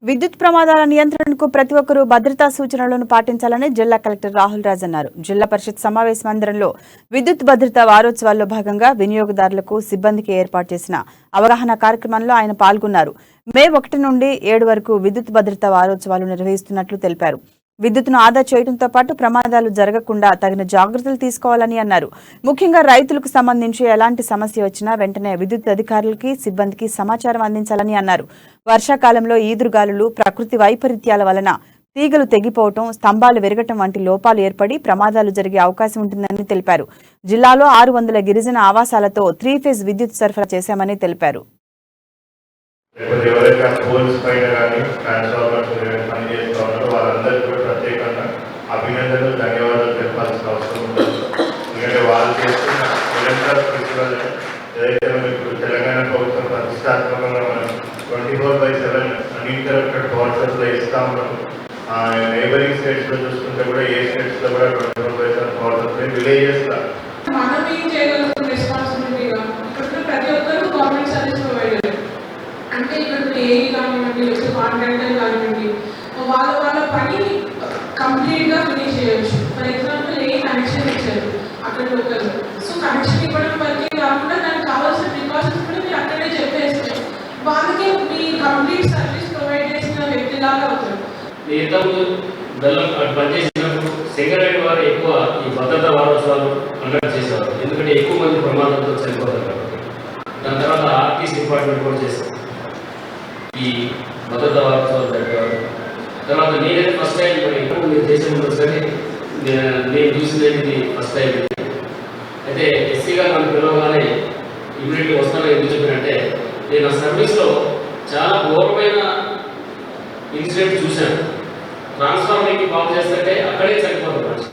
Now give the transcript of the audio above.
విద్యుత్ ప్రమాదాల నియంత్రణకు ప్రతి ఒక్కరూ భద్రతా సూచనలను పాటించాలని జిల్లా కలెక్టర్ రాహుల్ రాజ్ అన్నారు. జిల్లా పరిషత్ సమావేశ మందిరంలో విద్యుత్ భద్రతా వారోత్సవాల్లో భాగంగా వినియోగదారులకు, సిబ్బందికి ఏర్పాటు చేసిన అవగాహన కార్యక్రమంలో ఆయన పాల్గొన్నారు. మే 1 నుండి 7 వరకు విద్యుత్ భద్రతా వారోత్సవాలు నిర్వహిస్తున్నట్లు తెలిపారు. విద్యుత్తును ఆదా చేయడంతో పాటు ప్రమాదాలు జరగకుండా తగిన జాగ్రత్తలు తీసుకోవాలని అన్నారు. ముఖ్యంగా రైతులకు సంబంధించి ఎలాంటి సమస్య వచ్చినా వెంటనే విద్యుత్ అధికారులకి, సిబ్బందికి సమాచారం అందించాలని అన్నారు. వర్షాకాలంలో ఈదురుగాలులు, ప్రకృతి వైపరీత్యాల వలన తీగలు తెగిపోవటం, స్తంభాలు విరగటం వంటి లోపాలు ఏర్పడి ప్రమాదాలు జరిగే అవకాశం ఉంటుందని తెలిపారు. జిల్లాలో 600 గిరిజన ఆవాసాలతో 3 ఫేజ్ విద్యుత్ సరఫరా చేశామని తెలిపారు. అభినందనలు, ధన్యవాదాలు తెలపాల్సిన అవసరం ఉంటుంది. ఎందుకంటే వాళ్ళు చేస్తున్న నిరంతర కృషి ఏదైతే మనం ఇప్పుడు తెలంగాణ ప్రభుత్వం ప్రతిష్టాత్మకంగా మనం 24/7 అన్ఇంటరప్టెడ్ పవర్ సప్లై ఇస్తా ఉన్నాం. నైబరింగ్ స్టేట్స్లో చూసుకుంటే కూడా ఏ స్టేట్స్లో కూడా 24/7 పవర్ సప్లై విలేజెస్లో మనం ఏం చేయగలుగుతాం రెస్పాన్సిబిలిటీగా. ఇక్కడ ప్రతి ఒక్కరు గవర్నమెంట్ సర్వీస్ ప్రొవైడర్, అంటే ఇక్కడ ఏ కానివ్వండి, కాంట్రాక్టర్ కానివ్వండి, వాళ్ళ పని కంప్లీట్గా ఫినిష్ చేయొచ్చు. ఫర్ ఎగ్జాంపుల్ ఏ కనెక్షన్ ఇచ్చారు అక్కడ లోకల్, సో కనెక్షన్ ఇవ్వడం వరకే కాకుండా దానికి కావాల్సిన ప్రికాషన్స్ కూడా మీరు అక్కడే చెప్పేస్తే వాళ్ళకి మీ కంప్లీట్ సర్వీస్ ప్రొవైడ్ చేసిన వ్యక్తిలాగా అవుతారు. పనిచేసినప్పుడు సెక్రటరీ వారు ఎక్కువ ఈ భద్రతా వారోత్సవాలు కండక్ట్ చేసేవారు. ఎందుకంటే ఎక్కువ మంది ప్రమాదాలతో చనిపోతారు కాబట్టి. దాని తర్వాత ఆర్టీసీ డిపార్ట్మెంట్ కూడా చేస్తారు ఈ భద్రతా వారోత్సవాలు జరిపేవారు. తర్వాత నేనైతే ఫస్ట్ టైం మీరు చేసే ముందు సరే నేను చూసింది ఫస్ట్ టైం. అయితే ఎస్సీగా నన్ను పిలవగానే ఇమీడియట్గా వస్తానని ఎందుకు చెప్పినంటే, నేను ఆ సర్వీస్లో చాలా ఘోరమైన ఇన్సిడెంట్ చూశాను. ట్రాన్స్ఫార్మర్కి బాగు చేస్తే అక్కడే చనిపోతారు.